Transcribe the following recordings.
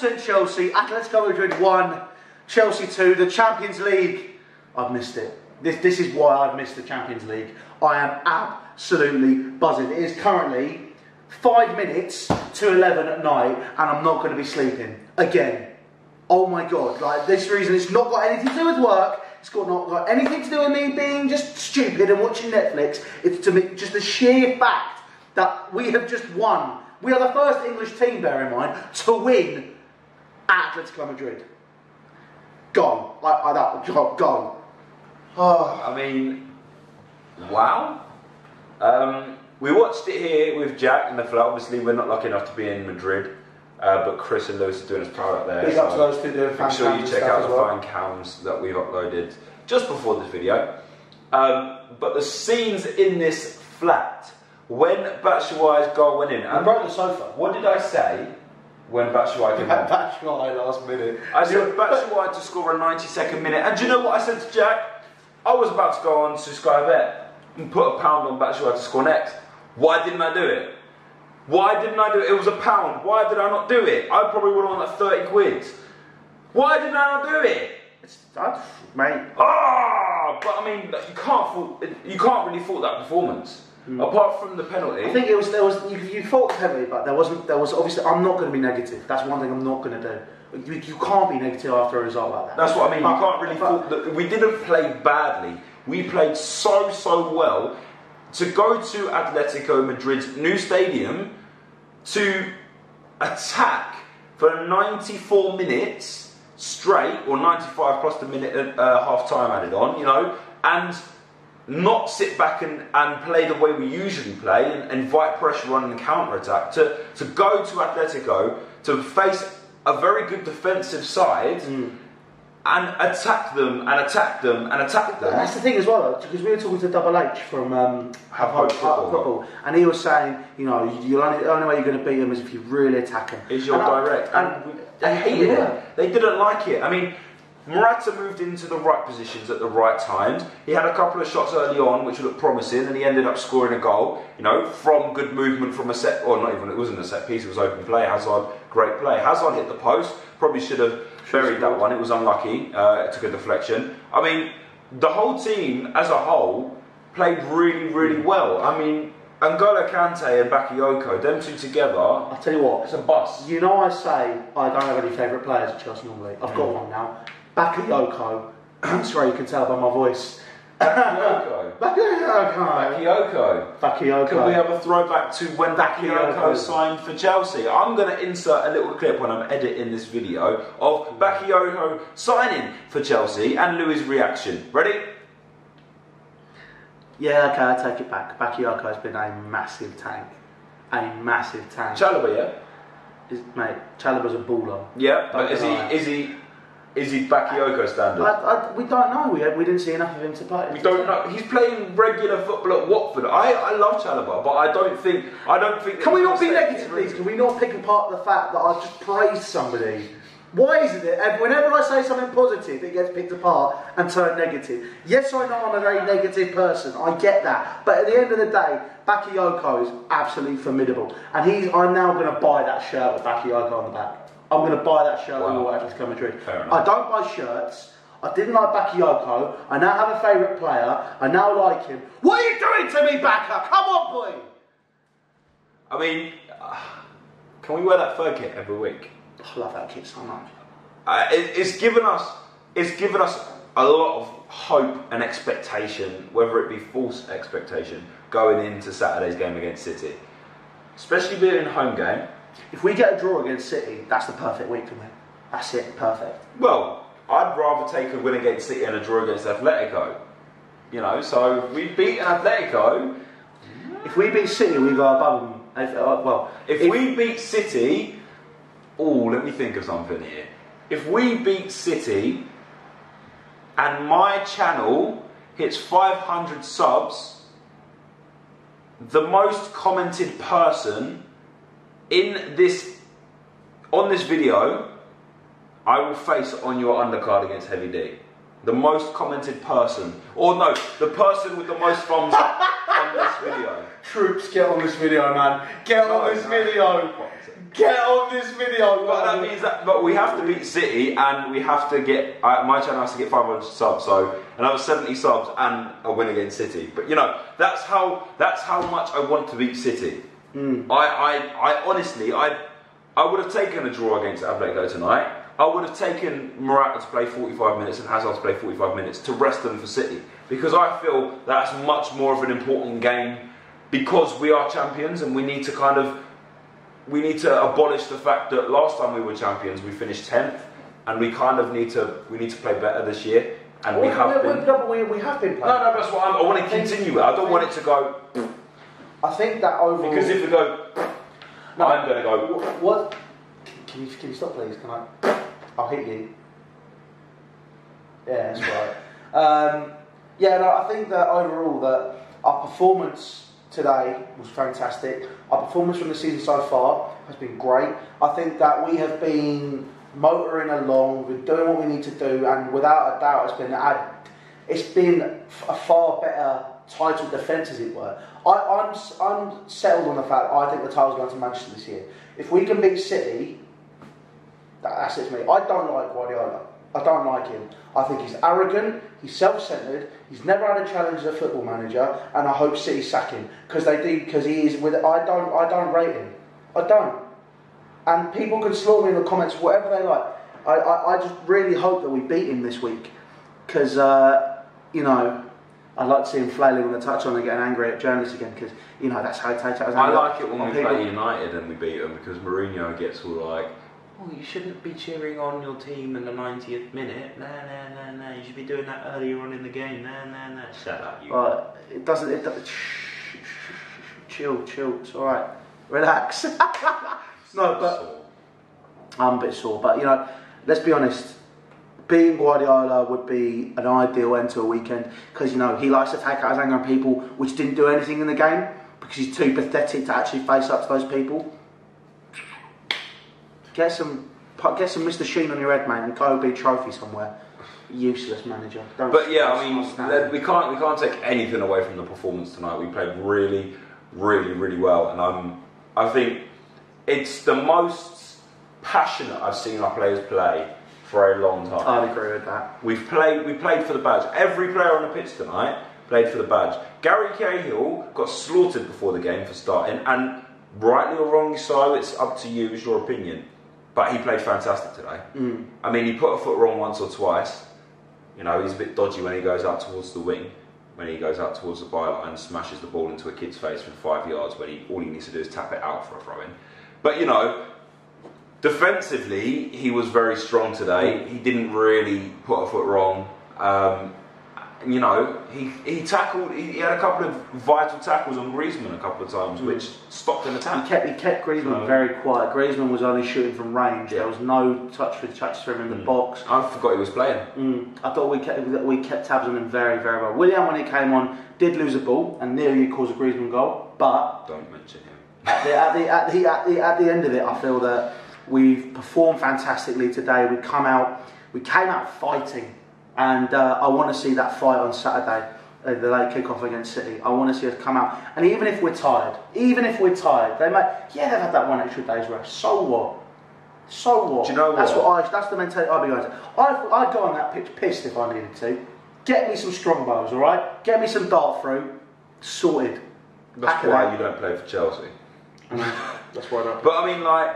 100% Chelsea. Atletico Madrid 1, Chelsea 2. The Champions League, I've missed it. This is why I've missed the Champions League. I am absolutely buzzing. It is currently 5 minutes to 11 at night, and I'm not going to be sleeping again. Oh my God! Like, this reason, it's not got anything to do with work. It's not got anything to do with me being just stupid and watching Netflix. It's to me just the sheer fact that we have just won. We are the first English team, bear in mind, to win at Atletico Madrid. Gone. Gone. Oh. I mean, wow. We watched it here with Jack in the flat. Obviously, we're not lucky enough to be in Madrid, but Chris and Lewis are doing us proud up there. Big up to those two doing fan cams. Make sure you check out the well. fan cams that we've uploaded just before this video. But the scenes in this flat when Batshuayi's goal went in. I broke the sofa. What did I say when Batshuayi came in? Batshuayi last minute. I said Batshuayi to score a 92nd minute. And do you know what I said to Jack? I was about to go on to Sky Bet and put £1 on Batshuayi to score next. Why didn't I do it? Why didn't I do it? It was £1. Why did I not do it? I probably would have won like 30 quid. Why didn't I not do it? Mate. Ah! But I mean, you can't really fault that performance. Apart from the penalty. I think you fought the penalty, but there was obviously, I'm not going to be negative. That's one thing I'm not going to do. You can't be negative after a result like that. That's what I mean. You can't really fault that. We didn't play badly. We played so well. To go to Atletico Madrid's new stadium to attack for 94 minutes straight, or 95 plus the minute half time added on, you know, and not sit back and play the way we usually play and invite pressure on and counter attack. To go to Atletico to face a very good defensive side. And attack them, and attack them, and attack them. That's the thing as well, because we were talking to Double H from Have Hope Football, and he was saying, you know, the only way you're going to beat them is if you really attack them. Is your direct. And they hated it. They didn't like it. I mean, Morata moved into the right positions at the right times. He had a couple of shots early on which looked promising, and he ended up scoring a goal, you know, from good movement from a set, or not even, it wasn't a set piece, it was open play. Hazard, great play. Hazard hit the post, probably should have buried that one. It was unlucky. It took a deflection. I mean, the whole team as a whole played really well. I mean, N'Golo Kante and Bakayoko, them two together. I'll tell you what, it's a bust. You know, I say I don't have any favourite players at Chelsea normally. I've got one now. Bakayoko. Sorry, you can tell by my voice. Bakayoko. Can we have a throwback to when Bakayoko signed for Chelsea? I'm going to insert a little clip when I'm editing this video of Bakayoko signing for Chelsea and Louis' reaction. Ready? Yeah, okay, I take it back. Bakayoko has been a massive tank. A massive tank. Chalobah, yeah? Mate, Chalobah's a baller. Yeah, but is he Bakayoko standard? We don't know. We didn't see enough of him to play. We don't know. He's playing regular football at Watford. I love Chalobah, but I don't think. Can we not be negative, please? Can we not pick apart the fact that I've just praised somebody? Why is it that whenever I say something positive, it gets picked apart and turned negative? Yes, I know I'm a very negative person. I get that. But at the end of the day, Bakayoko is absolutely formidable, and I'm now going to buy that shirt with Bakayoko on the back. I'm going to buy that shirt when we're at Atletico Madrid. I don't buy shirts. I didn't like Bakayoko. I now have a favourite player. I now like him. What are you doing to me, Baka? Come on, boy! I mean, can we wear that fur kit every week? I love that kit so much. It's given us a lot of hope and expectation, whether it be false expectation, going into Saturday's game against City. Especially being a home game. If we get a draw against City, that's the perfect week for me. That's it, perfect. Well, I'd rather take a win against City and a draw against Atletico. You know, so if we beat Atletico... If we beat City, we go above them. If we beat City... Oh, let me think of something here. If we beat City and my channel hits 500 subs, the most commented person on this video, I will face on your undercard against Heavy D. The most commented person, or no, the person with the most thumbs up on this video. Troops, get on this video, man. Get on this video. Get on this video. But that means that but we have to beat City, and we have to get my channel has to get 500 subs. So another 70 subs and a win against City. But you know, that's how much I want to beat City. I honestly, I would have taken a draw against Atletico tonight. I would have taken Morata to play 45 minutes and Hazard to play 45 minutes to rest them for City, because I feel that's much more of an important game, because we are champions and we need to abolish the fact that last time we were champions we finished 10th, and we need to play better this year, and we have been. We have been playing. No, that's what I want to continue it. I don't want it to go. I think that overall, because if we go, no, I'm going to go. What? Can you stop, please? Can I? I'll hit you. Yeah, that's right. Yeah, no, I think that overall that our performance today was fantastic. Our performance from the season so far has been great. I think that we have been motoring along, we're doing what we need to do, and without a doubt it's been a far better title defence, as it were. I'm settled on the fact I think the title's going to Manchester this year. If we can beat City, that's it for me. I don't like Guardiola. I don't like him. I think he's arrogant, he's self-centred, he's never had a challenge as a football manager, and I hope City sack him, because he is with. I don't rate him. I don't. And people can slaughter me in the comments whatever they like. I just really hope that we beat him this week, because you know, I'd like to see him flailing on the touchline and getting angry at journalists again, because you know that's how he takes out his anger. I like it when we play United and we beat them, because Mourinho gets all like, oh, you shouldn't be cheering on your team in the 90th minute. Nah. You should be doing that earlier on in the game. Nah. Shut up, you. It doesn't. Chill. It's all right. Relax. No, but I'm a bit sore. But you know, let's be honest. Beating Guardiola would be an ideal end to a weekend, because you know he likes to take out his anger on people which didn't do anything in the game, because he's too pathetic to actually face up to those people. Get some Mr. Sheen on your head, mate, and go be a trophy somewhere. Useless manager. But yeah, I mean, we can't take anything away from the performance tonight. We played really well, and I think it's the most passionate I've seen our players play for a long time. I'd agree with that. We played for the badge. Every player on the pitch tonight played for the badge. Gary Cahill got slaughtered before the game for starting, and rightly or wrongly so, it's up to you, it's your opinion. But he played fantastic today. I mean, he put a foot wrong once or twice. You know, he's a bit dodgy when he goes out towards the wing, when he goes out towards the byline and smashes the ball into a kid's face from 5 yards, when all he needs to do is tap it out for a throw-in. But, you know, defensively, he was very strong today. He didn't really put a foot wrong. You know, he tackled. He had a couple of vital tackles on Griezmann a couple of times, which stopped an attack. He kept Griezmann very quiet. Griezmann was only shooting from range. Yeah. There was no touches for him in the box. I forgot he was playing. I thought we kept tabs on him very well. Willian, when he came on, did lose a ball and nearly caused a Griezmann goal, but don't mention him. At the end of it, I feel that we've performed fantastically today. We came out fighting. And I want to see that fight on Saturday, the late kick-off against City. I want to see us come out. And even if we're tired, they've had that one extra day's rest. So what? Do you know what? That's the mentality I'd be going to. I'd go on that pitch pissed if I needed to. Get me some strong bows, all right? Get me some dart fruit. Sorted. That's why you don't play for Chelsea. That's why I don't. But I mean, like,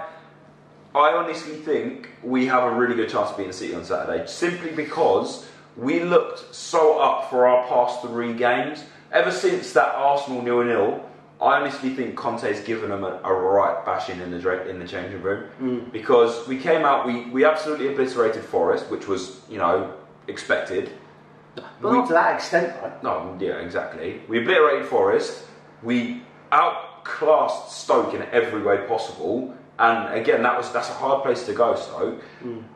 I honestly think we have a really good chance of beating City on Saturday, simply because we looked so up for our past 3 games. Ever since that Arsenal 0-0, I honestly think Conte's given them a right bashing in the changing room. Because we came out, we absolutely obliterated Forest, which was, you know, expected. But not to that extent, right? No, yeah, exactly. We obliterated Forest. We outclassed Stoke in every way possible. And again, that's a hard place to go, Stoke.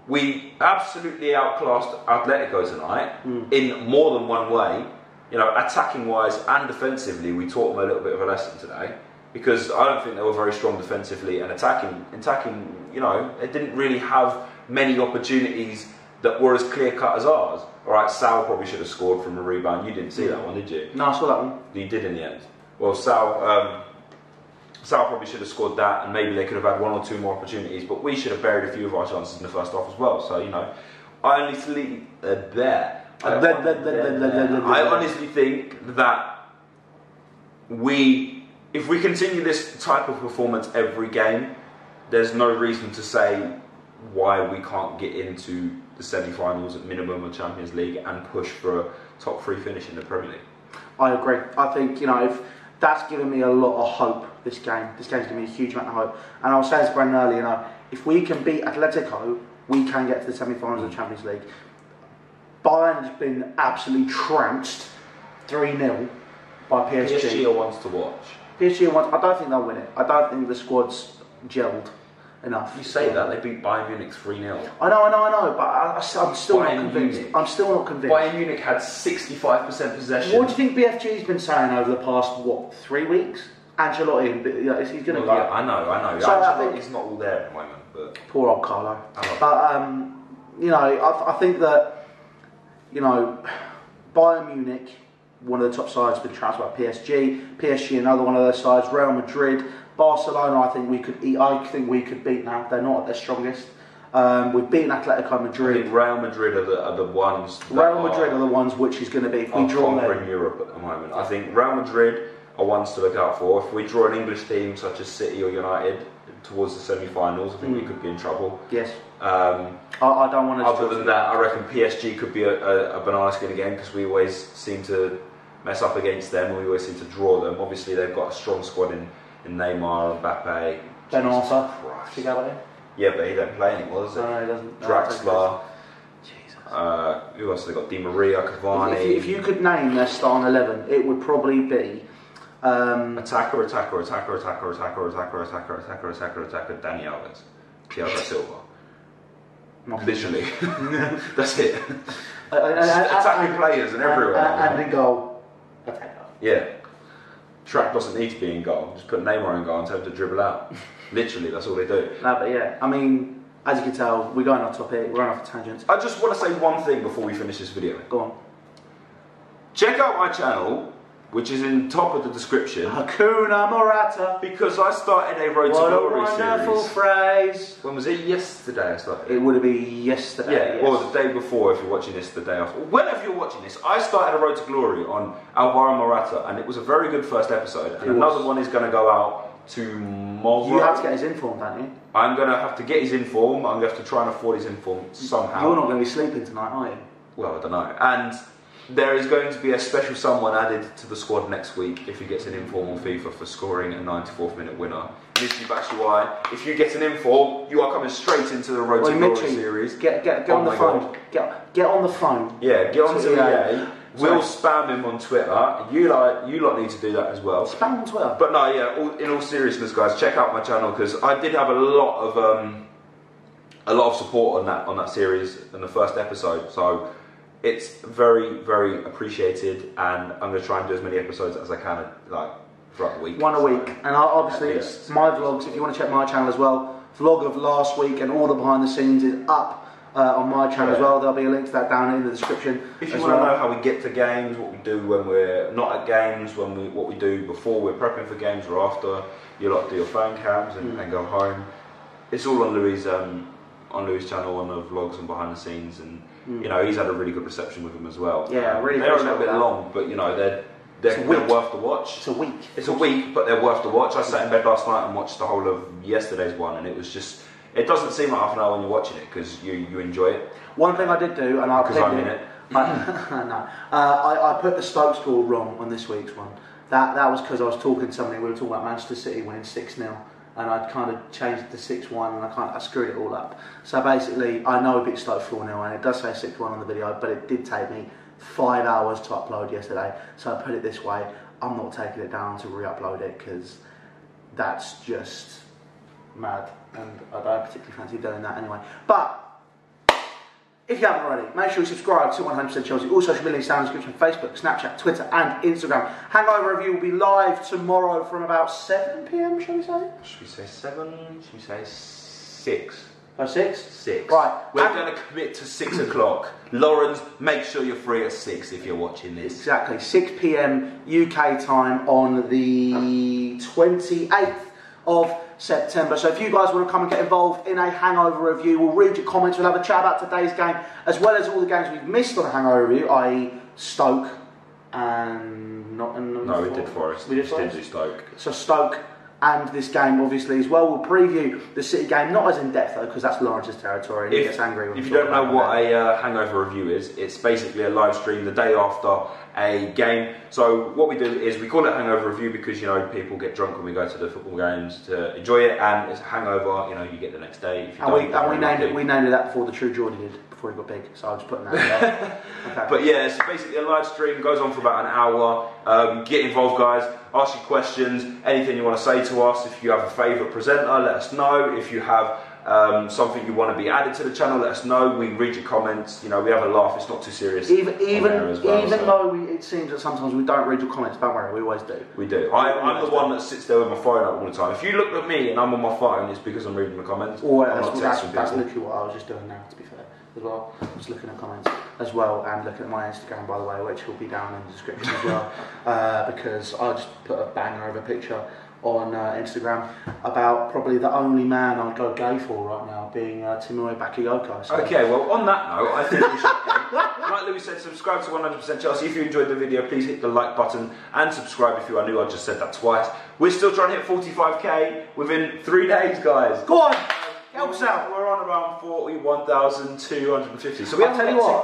We absolutely outclassed Atletico tonight in more than one way. You know, attacking-wise and defensively, we taught them a little bit of a lesson today. Because I don't think they were very strong defensively, and attacking, you know, they didn't really have many opportunities that were as clear-cut as ours. All right, Sal probably should have scored from a rebound. You didn't see that one, did you? No, I saw that one. You did in the end. Well, Sal probably should have scored that, and maybe they could have had one or two more opportunities, but we should have buried a few of our chances in the first half as well. So, you know, I honestly think that if we continue this type of performance every game, there's no reason to say why we can't get into the semi-finals at minimum of Champions League and push for a top 3 finish in the Premier League. I agree. I think, you know, if that's given me a lot of hope, this game's given me a huge amount of hope. And I was saying to Brendan earlier, you know, if we can beat Atletico, we can get to the semi-finals of the Champions League. Bayern has been absolutely trounced 3-0 by PSG. PSG are ones to watch. PSG are ones, I don't think they'll win it. I don't think the squad's gelled enough. You say that, they beat Bayern Munich 3-0. I know, but I'm still not convinced. Munich. I'm still not convinced. Bayern Munich had 65% possession. What do you think BFG's been saying over the past, 3 weeks? Ancelotti, he's going to yeah, I know. So Ancelotti's not all there at the moment. But poor old Carlo. But, you know, I think that, you know, Bayern Munich, one of the top sides, been trounced by PSG, another one of those sides, Real Madrid, Barcelona. I think we could beat now. They're not at their strongest. We've beaten Atletico Madrid. I think Real Madrid are the ones. Real Madrid are the ones which is going to be if we draw them in Europe at the moment. I think Real Madrid are ones to look out for. If we draw an English team such as City or United towards the semi-finals, I think we could be in trouble. Yes. I don't want to. Other than that, I reckon PSG could be a banana skin again because we always seem to mess up against them and we always seem to draw them. Obviously, they've got a strong squad in Neymar, Mbappe, Ben Arthur. Together. Yeah, but he don't play anymore, does he? No, he doesn't. Draxler. Jesus. Who else have they got? Di Maria, Cavani. If you could name their starting 11, it would probably be attacker, Dani Alves, Thiago Silva. Literally, that's it. Attacking players and everywhere. And in goal, attacker. Yeah. Track doesn't need to be in goal. Just put Neymar in goal and tell him to dribble out. Literally, that's all they do. No, but yeah, I mean, as you can tell, we're going off topic. We're going off a tangent. I just want to say one thing before we finish this video. Go on. Check out my channel, which is in top of the description. Hakuna Matata. Because I started a Road to Glory series. What a wonderful phrase. When was it? Yesterday I started. It would have been yesterday. Yeah, yes. Or the day before if you're watching this, the day after. Whenever you're watching this, I started a Road to Glory on Alvaro Morata, and it was a very good first episode. And another one is going to go out tomorrow. You have to get his inform, don't you? I'm going to have to get his inform. I'm going to have to try and afford his inform somehow. You're not going to be sleeping tonight, are you? Well, I don't know. And there is going to be a special someone added to the squad next week if he gets an informal FIFA for scoring a 94th minute winner. Literally, Batshuayi, if you get an inform, you are coming straight into the Road to Glory series. Get on the phone. Get on the phone. Yeah, get on to EA. We'll spam him on Twitter. You lot need to do that as well. Spam on Twitter. But no, yeah. In all seriousness, guys, check out my channel because I did have a lot of support on that series in the first episode. So it's very, very appreciated, and I'm going to try and do as many episodes as I can, throughout the week. One a week, and obviously my vlogs. If you want to check my channel as well, vlog of last week and all the behind the scenes is up on my channel as well. There'll be a link to that down in the description. If you want to know how we get to games, what we do when we're not at games, what we do before we're prepping for games or after, you lot do your phone cams and go home. It's all on Louis' channel, on the vlogs and behind the scenes, and you know he's had a really good reception with them as well. Yeah, really. They're a little bit long, but you know they're worth the watch. It's a week. It's a week, but they're worth the watch. I sat in bed last night and watched the whole of yesterday's one, and it was just. It doesn't seem like half an hour when you're watching it because you enjoy it. One thing I did do, and because I'm in it. I put the Stoke score wrong on this week's one. That was because I was talking to somebody. We were talking about Manchester City winning 6-0. And I kind of changed it to 6-1 and I screwed it all up. So basically, I know a bit Stoke 4-0 and it does say 6-1 on the video, but it did take me 5 hours to upload yesterday. So I put it this way, I'm not taking it down to re-upload it because that's just mad. And I don't particularly fancy doing that anyway. But if you haven't already, make sure you subscribe to 100% Chelsea. All social media links down in the description: Facebook, Snapchat, Twitter and Instagram. Hangover Review will be live tomorrow from about 7 PM, shall we say? Should we say 7? Should we say 6? Oh, 6? 6. Right. We're going to commit to 6 o'clock. Lawrence, make sure you're free at 6 if you're watching this. Exactly. 6 p.m. UK time on the 28th of September. So if you guys want to come and get involved in a hangover review, we'll read your comments, we'll have a chat about today's game, as well as all the games we've missed on a hangover review, i.e. Stoke and... No, we did Forest. We did Forest? Didn't do Stoke. So Stoke and this game obviously as well. We'll preview the City game, not as in depth though, because that's Lawrence's territory and he gets angry when if you don't know what a hangover review is, it's basically a live stream the day after a game. So what we do is we call it hangover review because, you know, people get drunk when we go to the football games to enjoy it, and it's a hangover, you know, you get the next day. If you we named it that before the True Geordie did, before he got big, so I was putting that there. Okay. But yeah, it's basically a live stream, goes on for about an hour. Get involved, guys, ask your questions, anything you want to say to us. If you have a favourite presenter, let us know. If you have something you want to be added to the channel, let us know. We read your comments. You know, we have a laugh. It's not too serious. Even though it seems that sometimes we don't read your comments, don't worry, we always do. We do. I'm the one that sits there with my phone up all the time. If you look at me and I'm on my phone, it's because I'm reading the comments. Or that's literally what I was just doing now, to be fair, as well. I was looking at comments as well, and looking at my Instagram, by the way, which will be down in the description as well, because I just put a banger of a picture on Instagram about probably the only man I'd go gay for right now, being Timur Bakayoko. So. Okay, well, on that note, I think we should, like Louis said, subscribe to 100% Chelsea. If you enjoyed the video, please hit the like button and subscribe if you are new. I just said that twice. We're still trying to hit 45k within 3 days, guys. Go on, help us out. We're on around 41,250. So I'll tell you what,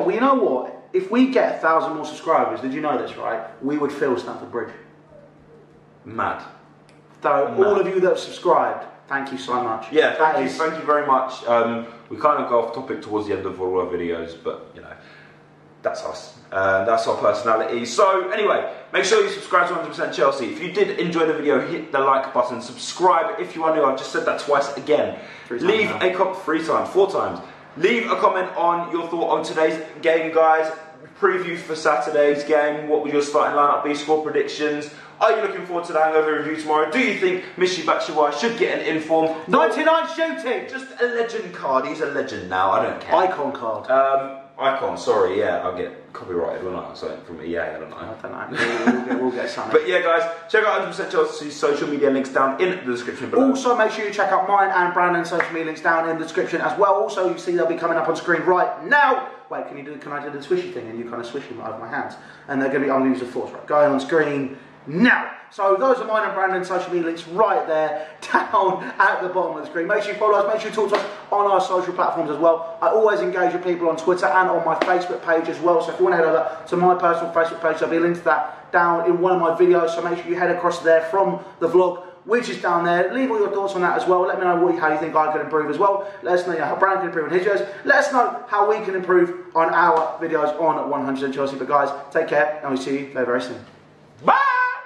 well, you know what? If we get 1,000 more subscribers, did you know this, right? We would fill Stamford Bridge. Mad. So all of you that have subscribed, thank you so much. Yeah, thank you very much. We kind of go off topic towards the end of all our videos, but you know, that's us. That's our personality. So anyway, make sure you subscribe to 100% Chelsea. If you did enjoy the video, hit the like button. Subscribe if you are new. I've just said that twice again. 4 times. Leave a comment on your thought on today's game, guys. Preview for Saturday's game. What would your starting lineup be? Score predictions. Are you looking forward to the hangover review tomorrow? Do you think Michy Batshuayi should get an inform? 99 shooting! Just a legend card. He's a legend now. I don't care. Icon card. Icon, sorry, yeah. I'll get copyrighted, won't I? Something from EA, I don't know. I don't know. We'll get something. But yeah, guys, check out 100% Chelsea's social media links down in the description below. Also, make sure you check out mine and Brandon's social media links down in the description as well. Also, you see they'll be coming up on screen right now. Wait, can I do the swishy thing? And you kind of swish them over my hands. And they're going to be, I'm going to use the force, right? Going on screen now. So those are mine and Brandon's social media links right there, down at the bottom of the screen. Make sure you follow us, make sure you talk to us on our social platforms as well. I always engage with people on Twitter and on my Facebook page as well. So if you want to head over to my personal Facebook page, there'll be a link to that down in one of my videos. So make sure you head across there from the vlog, which is down there. Leave all your thoughts on that as well. Let me know how you think I can improve as well. Let us know how Brandon can improve on his videos. Let us know how we can improve on our videos on 100% Chelsea. But guys, take care and we'll see you very, very soon. Bye!